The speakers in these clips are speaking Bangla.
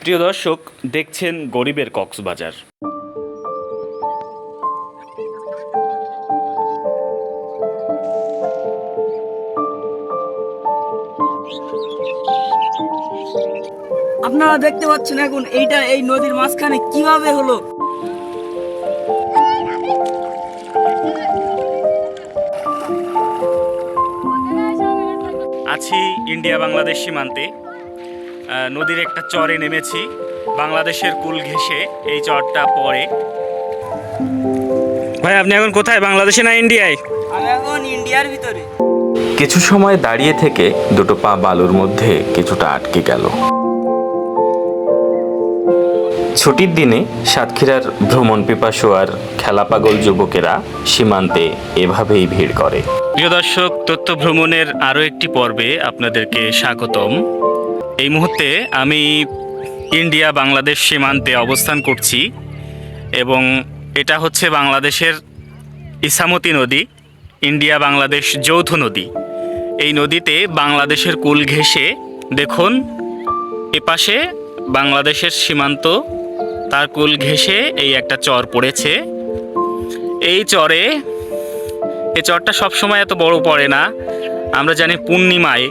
প্রিয় দর্শক, দেখছেন গরিবের কক্সবাজার। আপনারা দেখতে পাচ্ছেন এখন এই নদীর মাঝখানে কিভাবে হলো। আছি ইন্ডিয়া বাংলাদেশ সীমান্তে। নদীর একটা চরে নেমেছি। বাংলাদেশের কুল ঘেঁষে এই চরটা পড়ে। ভাই, আপনি এখন কোথায়, বাংলাদেশে না ইন্ডিয়ায়? আমি এখন ইন্ডিয়ার ভিতরে। কিছু সময় দাঁড়িয়ে থেকে দুটো পা বালুর মধ্যে কিছুটা আটকে গেল। ছুটির দিনে সাতক্ষীরার ভ্রমণ পিপাসু আর খেলাপাগল যুবকেরা সীমান্তে এভাবেই ভিড় করে। প্রিয় দর্শক, তথ্য ভ্রমণের আরও একটি পর্বে আপনাদেরকে স্বাগতম। এই মুহূর্তে আমি ইন্ডিয়া বাংলাদেশ সীমান্তে অবস্থান করছি এবং এটা হচ্ছে বাংলাদেশের ইসামতি নদী, ইন্ডিয়া বাংলাদেশ যৌথ নদী। এই নদীতে বাংলাদেশের কুল ঘেঁষে দেখুন এপাশে বাংলাদেশের সীমান্ত, তার কুল ঘেঁষে এই একটা চর পড়েছে। এই চরটা সবসময় এত বড় পড়ে না। আমরা জানি পূর্ণিমায়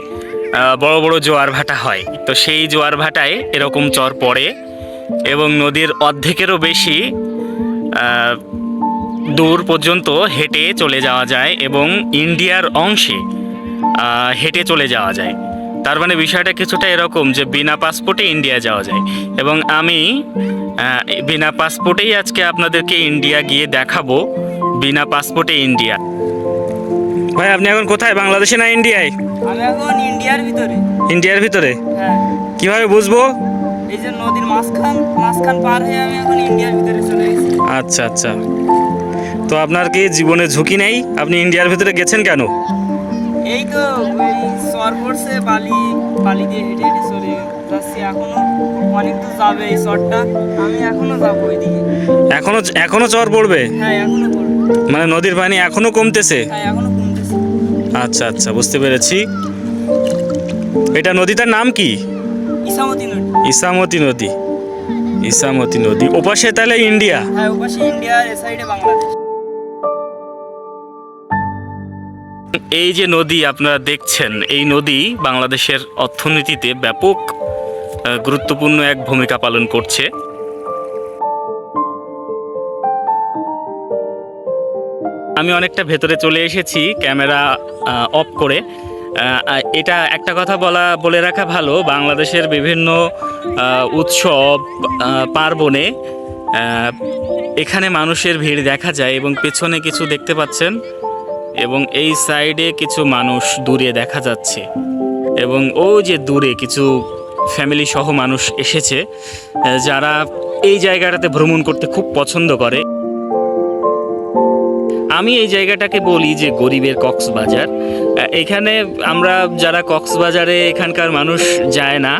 বড় বড় জোয়ার ভাটা হয়, তো সেই জোয়ার ভাটায় এরকম চর পড়ে এবং নদীর অর্ধেকেরও বেশি দূর পর্যন্ত হেঁটে চলে যাওয়া যায় এবং ইন্ডিয়ার অংশে হেঁটে চলে যাওয়া যায়। তার মানে বিষয়টা কিছুটা এরকম যে বিনা পাসপোর্টে ইন্ডিয়া যাওয়া যায় এবং আমি বিনা পাসপোর্টেই আজকে আপনাদেরকে ইন্ডিয়া গিয়ে দেখাবো, বিনা পাসপোর্টে ইন্ডিয়া। ভাই, আপনি এখন কোথায়, বাংলাদেশে না ইন্ডিয়ায়? আমি এখন ইন্ডিয়ার ভিতরে। ইন্ডিয়ার ভিতরে? হ্যাঁ। কিভাবে বুঝবো? এই যে নদীর মাঝখান পার হয়ে আমি এখন ইন্ডিয়ার ভিতরে চলে গেছি। আচ্ছা আচ্ছা, তো আপনার কি জীবনে ঝুঁকি নেই? আপনি ইন্ডিয়ার ভিতরে গেছেন কেন? এই তো ওই চর পড়ছে, বালি দিয়ে হেঁটে হেঁটে চলে যাচ্ছি। এখনো অনেক দূর যাবে এই চরটা, আমি এখনো যাবো ওইদিকে। এখনো চর পড়বে? হ্যাঁ, এখনো পড়বে। মানে নদীর পানি এখনো কমতেছে? হ্যাঁ, এখনো কমতেছে। আচ্ছা আচ্ছা, বুঝতে পেরেছি। এটা নদীটার নাম কি? ইসামতি নদী। ইসামতি নদী। ইসামতি নদী ওপাশে তাহলে ইন্ডিয়া? হ্যাঁ, ওপাশে ইন্ডিয়া, এ সাইডে বাংলাদেশ। এই যে নদী আপনারা দেখছেন, এই নদী বাংলাদেশের অর্থনীতিতে ব্যাপক গুরুত্বপূর্ণ এক ভূমিকা পালন করছে। আমি অনেকটা ভেতরে চলে এসেছি ক্যামেরা অফ করে। এটা একটা কথা বলে রাখা ভালো, বাংলাদেশের বিভিন্ন উৎসব পার্বণে এখানে মানুষের ভিড় দেখা যায় এবং পেছনে কিছু দেখতে পাচ্ছেন এবং এই সাইডে কিছু মানুষ দূরে দেখা যাচ্ছে এবং ওই যে দূরে কিছু ফ্যামিলি সহ মানুষ এসেছে যারা এই জায়গাটাতে ভ্রমণ করতে খুব পছন্দ করে। আমি এই জায়গাটাকে বলি যে গরিবের কক্সবাজার। এখানে আমরা যারা কক্সবাজারে এখানকার মানুষ যায় না,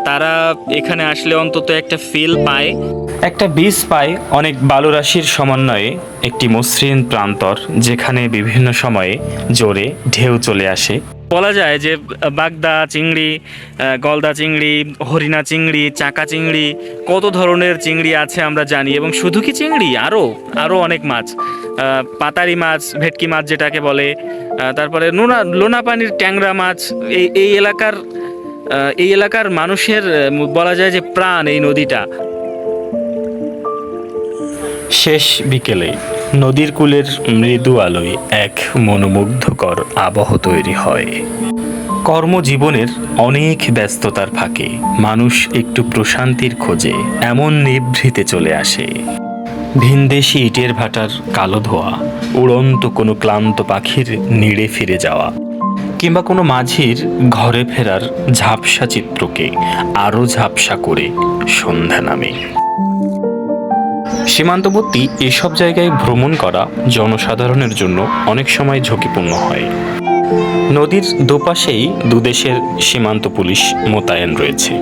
তারা এখানে আসলে অন্তত একটা ফিল পায়, একটা বীজ পায় অনেক বালুরাশির সমন্বয়ে একটি মসৃণ প্রান্তর, যেখানে বিভিন্ন সময়ে জোরে ঢেউ চলে আসে। বলা যায় যে বাগদা চিংড়ি, গলদা চিংড়ি, হরিণা চিংড়ি, চাকা চিংড়ি, কত ধরনের চিংড়ি আছে আমরা জানি। এবং শুধু কি চিংড়ি, আরও অনেক মাছ, পাতারি মাছ, ভেটকি মাছ যেটাকে বলে, তারপরে লোনা পানির ট্যাংরা মাছ। এই এলাকার মানুষের বলা যায় যে প্রাণ এই নদীটা। শেষ বিকেলে নদীর কূলের মৃদু আলোয় এক মনোমুগ্ধকর আবহ তৈরি হয়। কর্মজীবনের অনেক ব্যস্ততার ফাঁকে মানুষ একটু প্রশান্তির খোঁজে এমন নিভৃতে চলে আসে। ভিনদেশি ইটের ভাটার কালো ধোয়া, উড়ন্ত কোনো ক্লান্ত পাখির নিড়ে ফিরে যাওয়া, কিংবা কোনো মাঝির ঘরে ফেরার ঝাপসা চিত্রকে আরও ঝাপসা করে সন্ধ্যা নামে। সীমান্তবর্তী এসব জায়গায় ভ্রমণ করা জনসাধারণের জন্য অনেক সময় ঝুঁকিপূর্ণ হয়। নদীর দুপাশেই দুদেশের সীমান্ত পুলিশ মোতায়েন রয়েছে,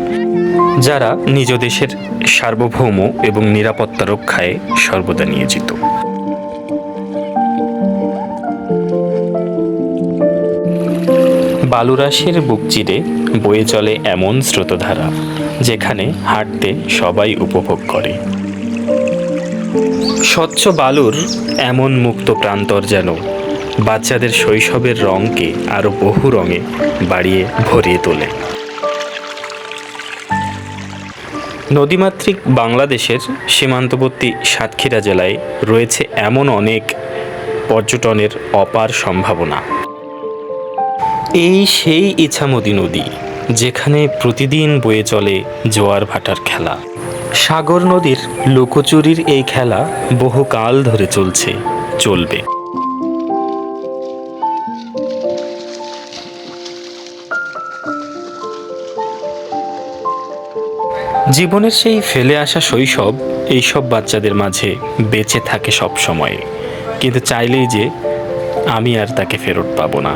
যারা নিজ দেশের সার্বভৌম এবং নিরাপত্তা রক্ষায় সর্বদা নিয়োজিত। বালুরাশির বুক চিরে বয়ে চলে এমন স্রোতধারা, যেখানে হাঁটতে সবাই উপভোগ করে। স্বচ্ছ বালুর এমন মুক্ত প্রান্তর যেন বাচ্চাদের শৈশবের রঙকে আরও বহু রঙে বাড়িয়ে ভরিয়ে তোলে। নদীমাতৃক বাংলাদেশের সীমান্তবর্তী সাতক্ষীরা জেলায় রয়েছে এমন অনেক পর্যটনের অপার সম্ভাবনা। এই সেই ইছামতি নদী, যেখানে প্রতিদিন বয়ে চলে জোয়ার ভাটার খেলা। সাগর নদীর লুকোচুরির এই খেলা বহুকাল ধরে চলবে। জীবনের সেই ফেলে আসা শৈশব এইসব বাচ্চাদের মাঝে বেঁচে থাকে সব সময়, কিন্তু চাইলেই যে আমি আর তাকে ফেরত পাবো না।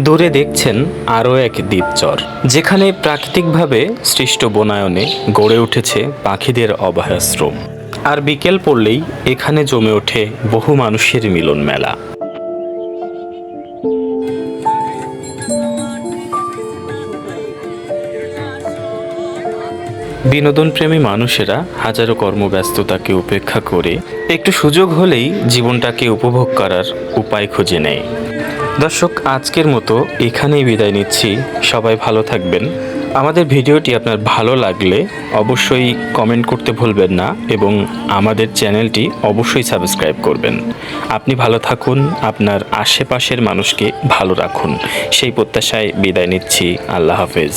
দূরে দেখছেন আরও এক দ্বীপচর, যেখানে প্রাকৃতিকভাবে সৃষ্ট বনায়নে গড়ে উঠেছে পাখিদের অভয়াশ্রম। আর বিকেল পড়লেই এখানে জমে ওঠে বহু মানুষের মিলন মেলা। বিনোদনপ্রেমী মানুষেরা হাজারো কর্মব্যস্ততাকে উপেক্ষা করে একটু সুযোগ হলেই জীবনটাকে উপভোগ করার উপায় খুঁজে নেয়। দর্শক, আজকের মতো এখানেই বিদায় নিচ্ছি। সবাই ভালো থাকবেন। আমাদের ভিডিওটি আপনার ভালো লাগলে অবশ্যই কমেন্ট করতে ভুলবেন না এবং আমাদের চ্যানেলটি অবশ্যই সাবস্ক্রাইব করবেন। আপনি ভালো থাকুন, আপনার আশেপাশের মানুষকে ভালো রাখুন, সেই প্রত্যাশায় বিদায় নিচ্ছি। আল্লাহ হাফেজ।